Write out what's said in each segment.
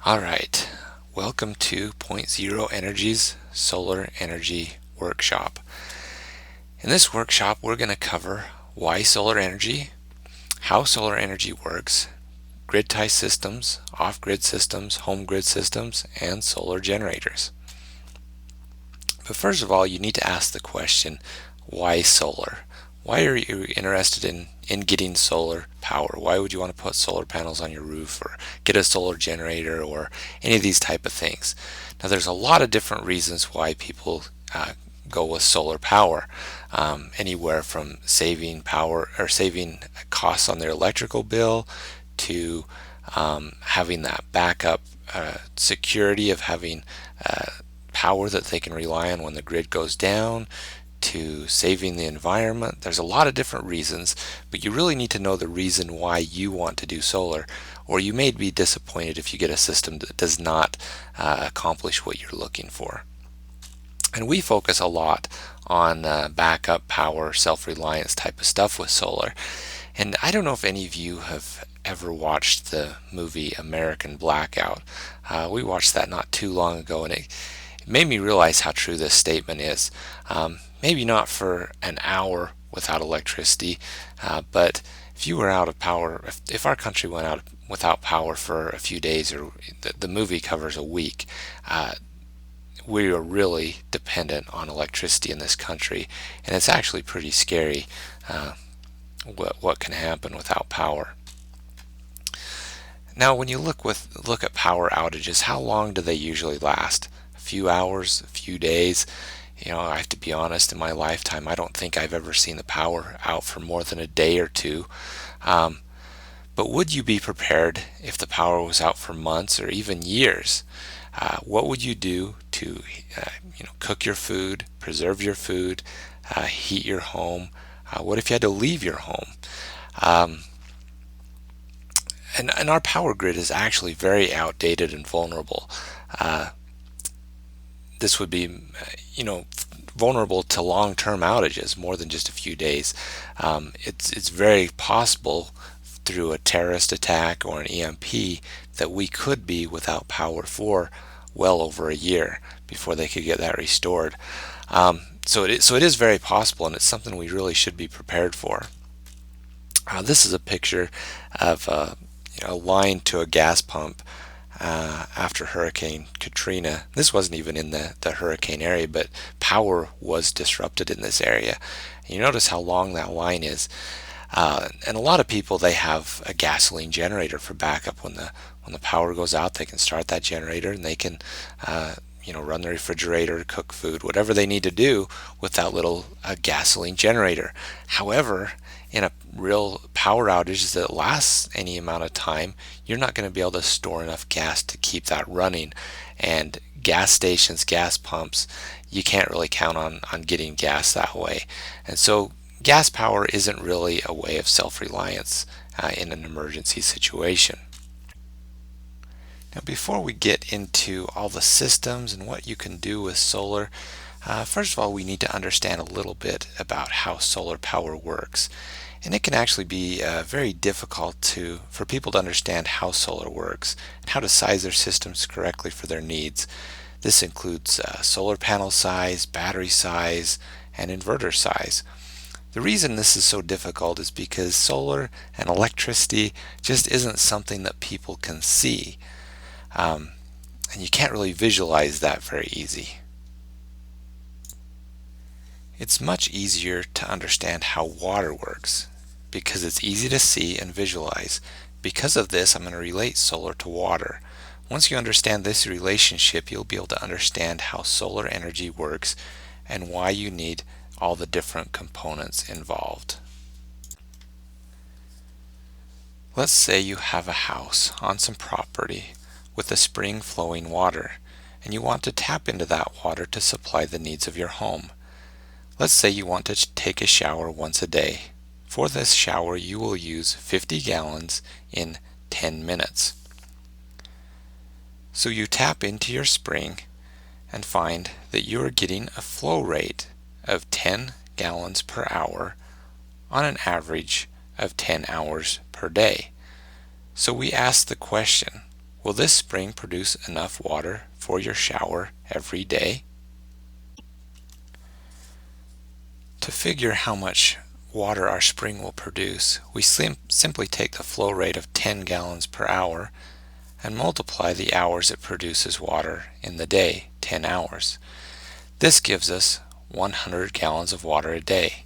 All right, welcome to Point Zero Energy's Solar Energy Workshop. In this workshop, we're going to cover why solar energy, how solar energy works, grid tie systems, off-grid systems, home grid systems, and solar generators. But first of all, you need to ask the question, why solar? Why are you interested in getting solar power? Why would you want to put solar panels on your roof or get a solar generator or any of these type of things? Now, there's a lot of different reasons why people go with solar power. Anywhere from saving power or saving costs on their electrical bill to having that backup security of having power that they can rely on when the grid goes down, to saving the environment. There's a lot of different reasons, but you really need to know the reason why you want to do solar, or you may be disappointed if you get a system that does not accomplish what you're looking for. And we focus a lot on backup power, self-reliance type of stuff with solar. And I don't know if any of you have ever watched the movie American Blackout. We watched that not too long ago, and it made me realize how true this statement is. Maybe not for an hour without electricity, but if you were out of power, if our country went out without power for a few days, or the movie covers a week, we are really dependent on electricity in this country, and it's actually pretty scary what can happen without power. Now, when you look at power outages, how long do they usually last? A few hours, a few days? I have to be honest, in my lifetime, I don't think I've ever seen the power out for more than a day or two. But would you be prepared if the power was out for months or even years? What would you do to cook your food, preserve your food, heat your home? What if you had to leave your home? And our power grid is actually very outdated and vulnerable. This would be, vulnerable to long-term outages, more than just a few days. It's very possible through a terrorist attack or an EMP that we could be without power for well over a year before they could get that restored. So it is very possible, and it's something we really should be prepared for. This is a picture of a line to a gas pump after Hurricane Katrina. This wasn't even in the hurricane area, but power was disrupted in this area. You notice how long that line is. And a lot of people, they have a gasoline generator for backup. When the power goes out, they can start that generator and they can run the refrigerator, cook food, whatever they need to do with that little gasoline generator. However, in a real power outage that lasts any amount of time, you're not going to be able to store enough gas to keep that running. And gas stations, gas pumps, you can't really count on getting gas that way. And so gas power isn't really a way of self-reliance in an emergency situation. Now, before we get into all the systems and what you can do with solar, first of all, we need to understand a little bit about how solar power works. And it can actually be very difficult for people to understand how solar works and how to size their systems correctly for their needs. This includes solar panel size, battery size, and inverter size. The reason this is so difficult is because solar and electricity just isn't something that people can see. And you can't really visualize that very easy. It's much easier to understand how water works because it's easy to see and visualize. Because of this, I'm going to relate solar to water. Once you understand this relationship, you'll be able to understand how solar energy works and why you need all the different components involved. Let's say you have a house on some property with a spring flowing water, and you want to tap into that water to supply the needs of your home. Let's say you want to take a shower once a day. For this shower, you will use 50 gallons in 10 minutes. So you tap into your spring and find that you are getting a flow rate of 10 gallons per hour on an average of 10 hours per day. So we ask the question, Will this spring produce enough water for your shower every day? To figure how much water our spring will produce, we simply take the flow rate of 10 gallons per hour and multiply the hours it produces water in the day, 10 hours. This gives us 100 gallons of water a day.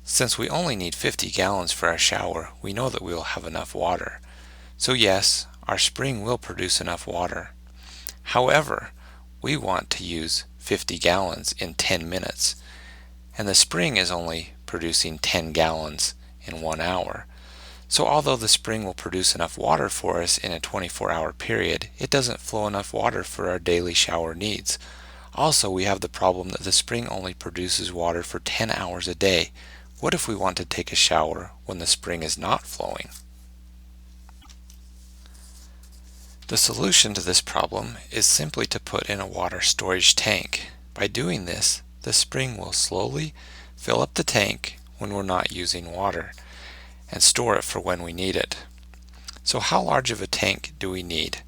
Since we only need 50 gallons for our shower, we know that we will have enough water. So yes, our spring will produce enough water. However, we want to use 50 gallons in 10 minutes, and the spring is only producing 10 gallons in 1 hour. So although the spring will produce enough water for us in a 24-hour period, it doesn't flow enough water for our daily shower needs. Also, we have the problem that the spring only produces water for 10 hours a day. What if we want to take a shower when the spring is not flowing? The solution to this problem is simply to put in a water storage tank. By doing this, the spring will slowly fill up the tank when we're not using water and store it for when we need it. So how large of a tank do we need?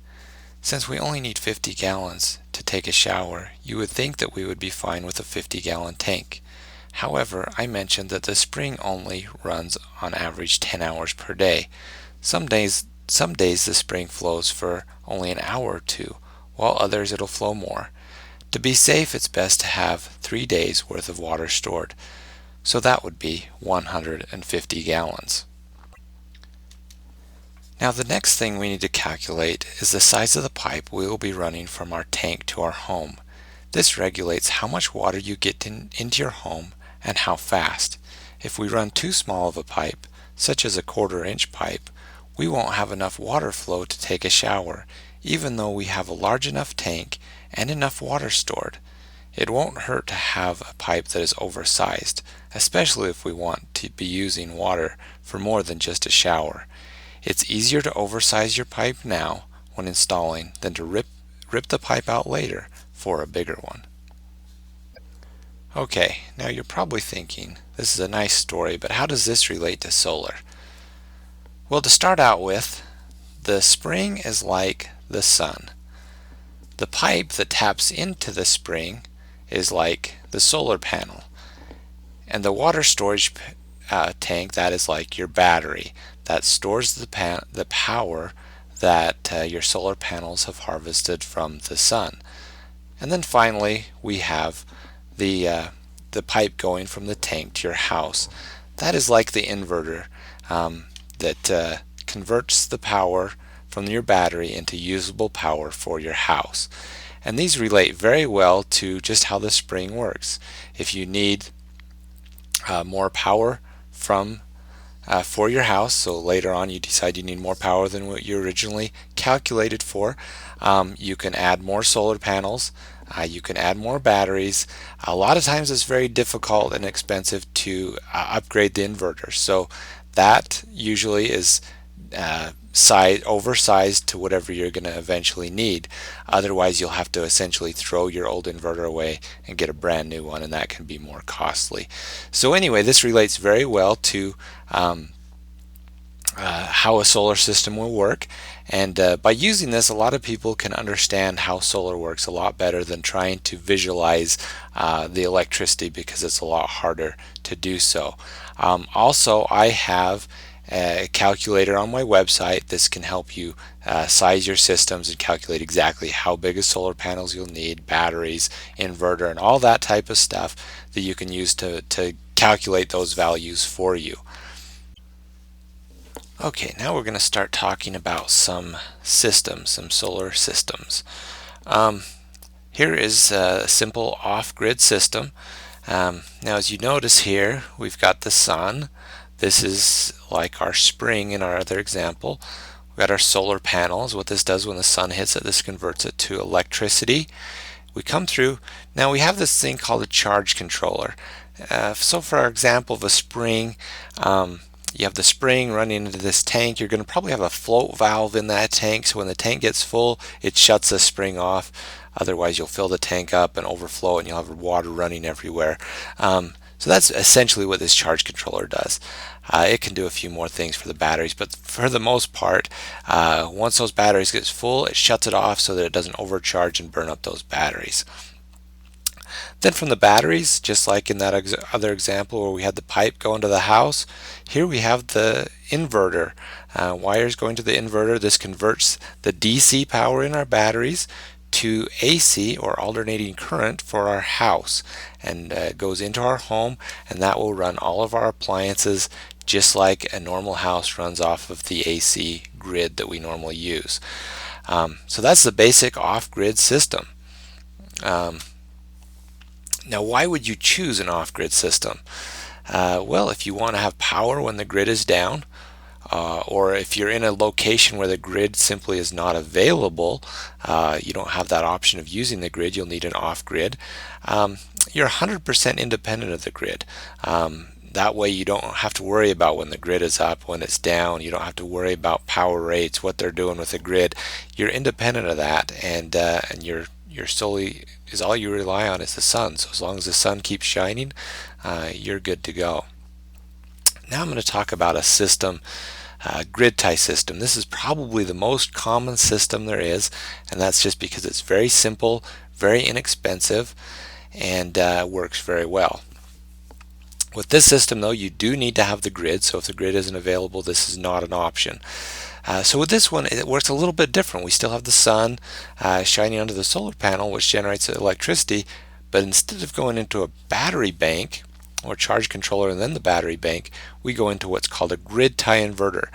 Since we only need 50 gallons to take a shower, you would think that we would be fine with a 50-gallon tank. However, I mentioned that the spring only runs on average 10 hours per day. Some days the spring flows for only an hour or two, while others it'll flow more. To be safe, it's best to have 3 days worth of water stored. So that would be 150 gallons. Now the next thing we need to calculate is the size of the pipe we will be running from our tank to our home. This regulates how much water you get into your home and how fast. If we run too small of a pipe, such as a 1/4-inch pipe, we won't have enough water flow to take a shower, even though we have a large enough tank and enough water stored. It won't hurt to have a pipe that is oversized, especially if we want to be using water for more than just a shower. It's easier to oversize your pipe now when installing than to rip the pipe out later for a bigger one. Okay, now you're probably thinking, this is a nice story, but how does this relate to solar? Well, to start out with, the spring is like the sun. The pipe that taps into the spring is like the solar panel. And the water storage tank, that is like your battery that stores the power that your solar panels have harvested from the sun. And then finally we have the pipe going from the tank to your house. That is like the inverter that converts the power from your battery into usable power for your house. And these relate very well to just how the spring works. If you need more power for your house, so later on you decide you need more power than what you originally calculated for, you can add more solar panels, you can add more batteries. A lot of times it's very difficult and expensive to upgrade the inverter, so that usually is oversized to whatever you're going to eventually need. Otherwise you'll have to essentially throw your old inverter away and get a brand new one, and that can be more costly. So anyway, this relates very well to how a solar system will work, and by using this, a lot of people can understand how solar works a lot better than trying to visualize the electricity, because it's a lot harder to do so. Also, I have a calculator on my website. This can help you size your systems and calculate exactly how big of solar panels you'll need, batteries, inverter, and all that type of stuff that you can use to calculate those values for you. Okay, now we're going to start talking about some systems, some solar systems. Here is a simple off-grid system. Now as you notice here, we've got the sun. This is like our spring in our other example. We've got our solar panels. What this does when the sun hits it, this converts it to electricity. We come through. Now we have this thing called a charge controller. So for our example of a spring, you have the spring running into this tank. You're going to probably have a float valve in that tank, so when the tank gets full, it shuts the spring off. Otherwise you'll fill the tank up and overflow and you'll have water running everywhere. So that's essentially what this charge controller does. It can do a few more things for the batteries, but for the most part, once those batteries get full, it shuts it off so that it doesn't overcharge and burn up those batteries. Then from the batteries, just like in that other example where we had the pipe go into the house, here we have the inverter. Wires going to the inverter. This converts the DC power in our batteries to AC, or alternating current, for our house, and goes into our home, and that will run all of our appliances just like a normal house runs off of the AC grid that we normally use. So that's the basic off-grid system. Now, why would you choose an off-grid system? Well, if you want to have power when the grid is down, or if you're in a location where the grid simply is not available, you don't have that option of using the grid, you'll need an off-grid. You're 100% independent of the grid. That way you don't have to worry about when the grid is up, when it's down. You don't have to worry about power rates, what they're doing with the grid. You're independent of that, and you're solely, is all you rely on is the sun. So as long as the sun keeps shining, you're good to go. Now I'm going to talk about a system, grid tie system. This is probably the most common system there is, and that's just because it's very simple, very inexpensive, and works very well. With this system though, you do need to have the grid, so if the grid isn't available, this is not an option. So with this one, it works a little bit different. We still have the sun shining onto the solar panel, which generates electricity, but instead of going into a battery bank, or charge controller and then the battery bank, we go into what's called a grid tie inverter.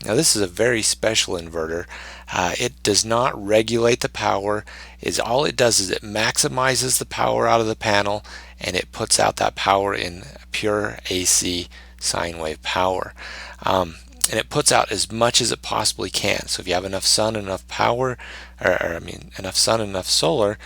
Now this is a very special inverter. It does not regulate the power. All it does is it maximizes the power out of the panel, and it puts out that power in pure AC sine wave power. And it puts out as much as it possibly can. So if you have enough sun and enough power, enough sun and enough solar,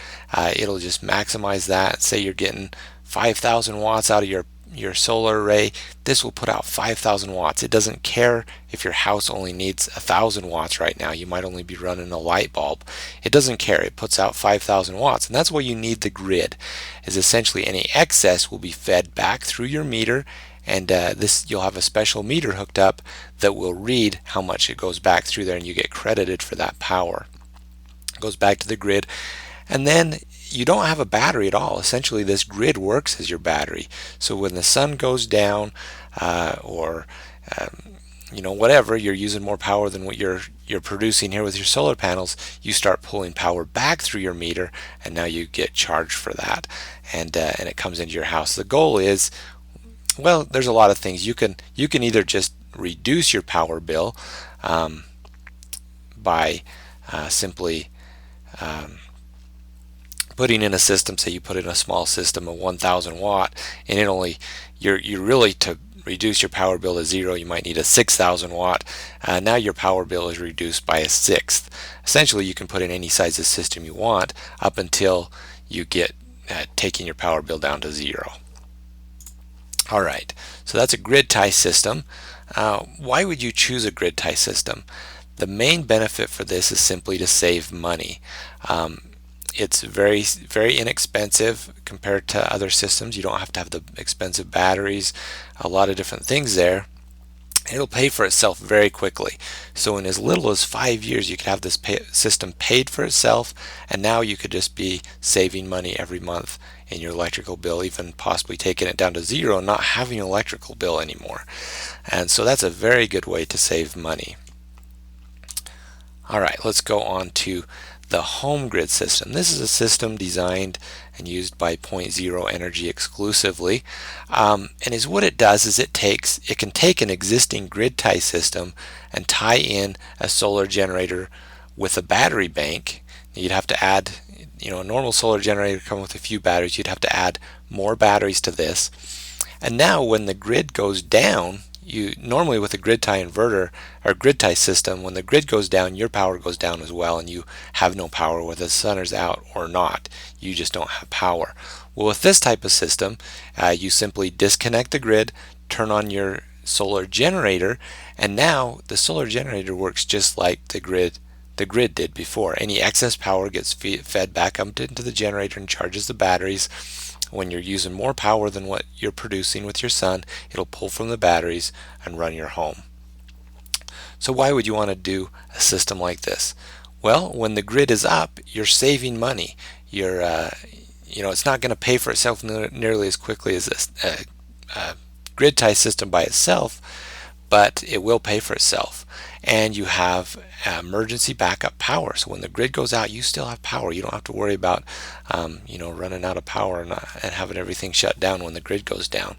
it'll just maximize that. Say you're getting 5,000 watts out of your solar array, this will put out 5,000 watts. It doesn't care if your house only needs 1,000 watts right now. You might only be running a light bulb. It doesn't care. It puts out 5,000 watts, and that's why you need the grid. Is essentially any excess will be fed back through your meter, and you'll have a special meter hooked up that will read how much it goes back through there, and you get credited for that power. It goes back to the grid, and then you don't have a battery at all. Essentially, this grid works as your battery. So when the sun goes down, or whatever, you're using more power than what you're producing here with your solar panels, you start pulling power back through your meter, and now you get charged for that, and it comes into your house. The goal is, well, there's a lot of things. You can either just reduce your power bill by simply putting in a system. Say you put in a small system of 1,000 watt, and you're really, to reduce your power bill to zero, you might need a 6,000 watt. Now your power bill is reduced by a sixth. Essentially, you can put in any size of system you want up until you get taking your power bill down to zero. Alright, so that's a grid tie system. Why would you choose a grid tie system? The main benefit for this is simply to save money. It's very, very inexpensive compared to other systems. You don't have to have the expensive batteries, a lot of different things there. It'll pay for itself very quickly. So in as little as 5 years, you could have this system paid for itself, and now you could just be saving money every month in your electrical bill, even possibly taking it down to zero and not having an electrical bill anymore. And so that's a very good way to save money. Alright, let's go on to the home grid system. This is a system designed and used by Point Zero Energy exclusively, and what it does is it can take an existing grid tie system and tie in a solar generator with a battery bank. You'd have to add, a normal solar generator comes with a few batteries. You'd have to add more batteries to this, and now when the grid goes down, normally with a grid tie inverter or grid tie system, when the grid goes down, your power goes down as well, and you have no power whether the sun is out or not. You just don't have power. Well, with this type of system, you simply disconnect the grid, turn on your solar generator, and now the solar generator works just like the grid did before. Any excess power gets fed back up into the generator and charges the batteries. When you're using more power than what you're producing with your sun, it'll pull from the batteries and run your home. So why would you want to do a system like this? Well, when the grid is up, you're saving money. It's not going to pay for itself nearly as quickly as a grid tie system by itself, but it will pay for itself. And you have emergency backup power. So when the grid goes out, you still have power. You don't have to worry about running out of power and having everything shut down when the grid goes down.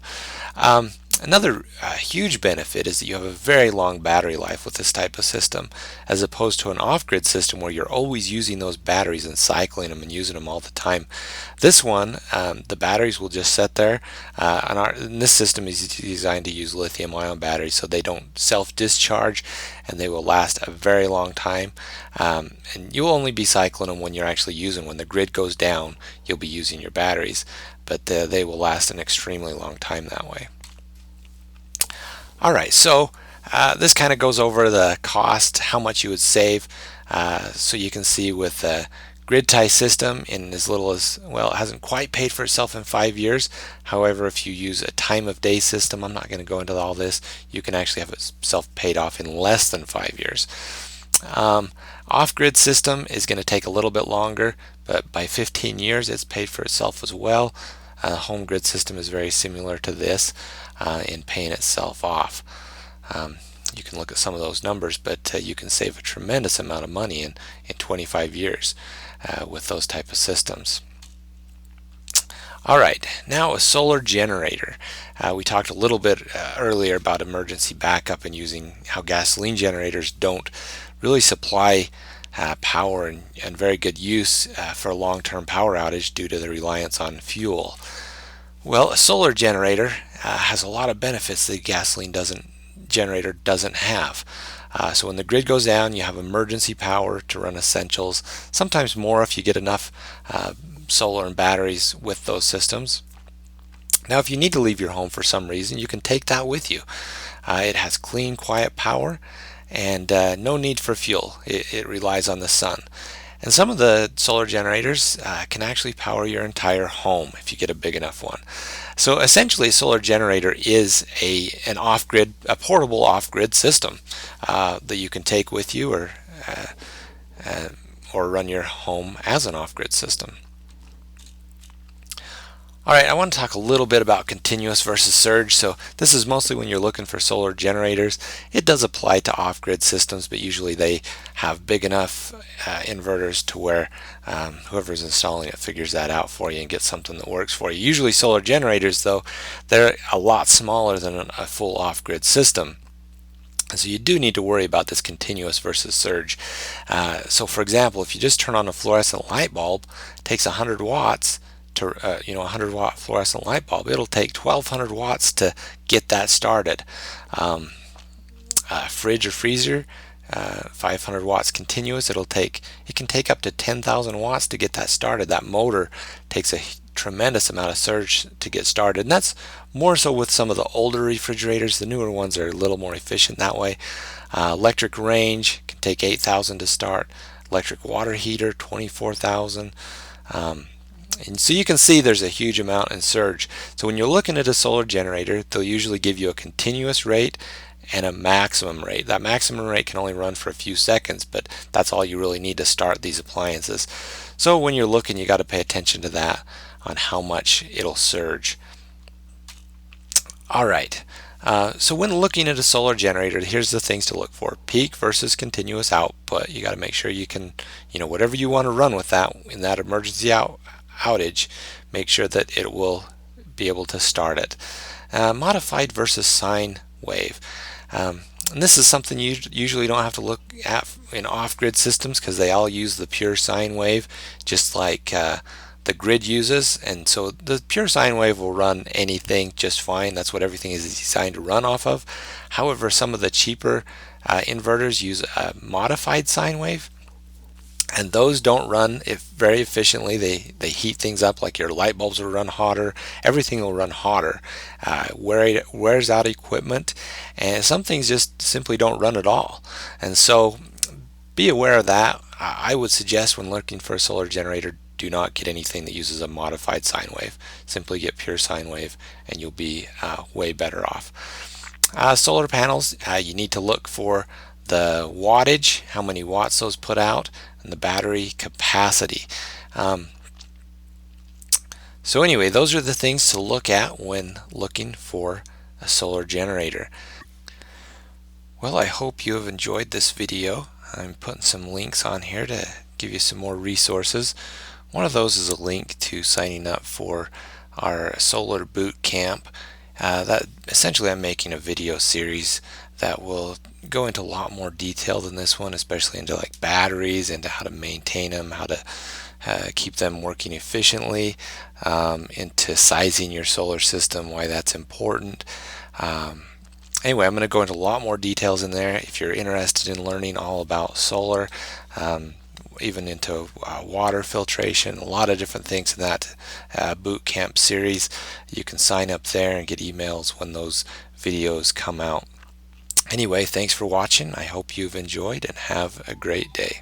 Another huge benefit is that you have a very long battery life with this type of system, as opposed to an off-grid system where you're always using those batteries and cycling them and using them all the time. This one, the batteries will just sit there, and this system is designed to use lithium-ion batteries, so they don't self-discharge, and they will last a very long time. And you'll only be cycling them when you're actually using. When the grid goes down, you'll be using your batteries, but they will last an extremely long time that way. Alright, so this kind of goes over the cost, how much you would save. So you can see with a grid tie system, in as little as, well, it hasn't quite paid for itself in 5 years. However, if you use a time of day system, I'm not going to go into all this, you can actually have it self paid off in less than 5 years. Off-grid system is going to take a little bit longer, but by 15 years it's paid for itself as well. Home grid system is very similar to this in paying itself off. You can look at some of those numbers, but you can save a tremendous amount of money in 25 years with those type of systems. Alright, now a solar generator. We talked a little bit earlier about emergency backup and using how gasoline generators don't really supply power and very good use for a long-term power outage due to the reliance on fuel. Well, a solar generator has a lot of benefits that a gasoline generator doesn't have. So when the grid goes down, you have emergency power to run essentials, sometimes more if you get enough solar and batteries with those systems. Now, if you need to leave your home for some reason, you can take that with you. It has clean, quiet power and no need for fuel. It relies on the sun. And some of the solar generators can actually power your entire home if you get a big enough one. So essentially, a solar generator is a portable off-grid system that you can take with you or run your home as an off-grid system. Alright, I want to talk a little bit about continuous versus surge. So this is mostly when you're looking for solar generators. It does apply to off-grid systems, but usually they have big enough inverters to where whoever's installing it figures that out for you and gets something that works for you. Usually solar generators, though, they're a lot smaller than a full off-grid system. And so you do need to worry about this continuous versus surge. So for example, if you just turn on a fluorescent light bulb, it takes 100 watts to a 100-watt fluorescent light bulb. It'll take 1200 watts to get that started. Fridge or freezer, 500 watts continuous. It can take up to 10,000 watts to get that started. That motor takes a tremendous amount of surge to get started, and that's more so with some of the older refrigerators. The newer ones are a little more efficient that way. Electric range can take 8,000 to start. Electric water heater, 24,000. And so you can see there's a huge amount in surge. So when you're looking at a solar generator, they'll usually give you a continuous rate and a maximum rate. That maximum rate can only run for a few seconds, but that's all you really need to start these appliances. So when you're looking, you got to pay attention to that on how much it'll surge. Alright, so when looking at a solar generator, here's the things to look for. Peak versus continuous output. You got to make sure you can, whatever you want to run with that in that emergency outage, make sure that it will be able to start it. Modified versus sine wave. And this is something you usually don't have to look at in off-grid systems because they all use the pure sine wave, just like the grid uses. And so the pure sine wave will run anything just fine. That's what everything is designed to run off of. However, some of the cheaper inverters use a modified sine wave, and those don't run very efficiently. They heat things up, like your light bulbs will run hotter. Everything will run hotter. Wears out equipment, and some things just simply don't run at all. And so be aware of that. I would suggest when looking for a solar generator, do not get anything that uses a modified sine wave. Simply get pure sine wave and you'll be way better off. Solar panels, you need to look for the wattage, how many watts those put out, and the battery capacity. So anyway, those are the things to look at when looking for a solar generator. Well, I hope you have enjoyed this video. I'm putting some links on here to give you some more resources. One of those is a link to signing up for our solar boot camp. That essentially I'm making a video series that will go into a lot more detail than this one, especially into like batteries, into how to maintain them, how to keep them working efficiently, into sizing your solar system, why that's important. Anyway, I'm going to go into a lot more details in there. If you're interested in learning all about solar, even into water filtration, a lot of different things in that boot camp series, you can sign up there and get emails when those videos come out. Anyway, thanks for watching. I hope you've enjoyed and have a great day.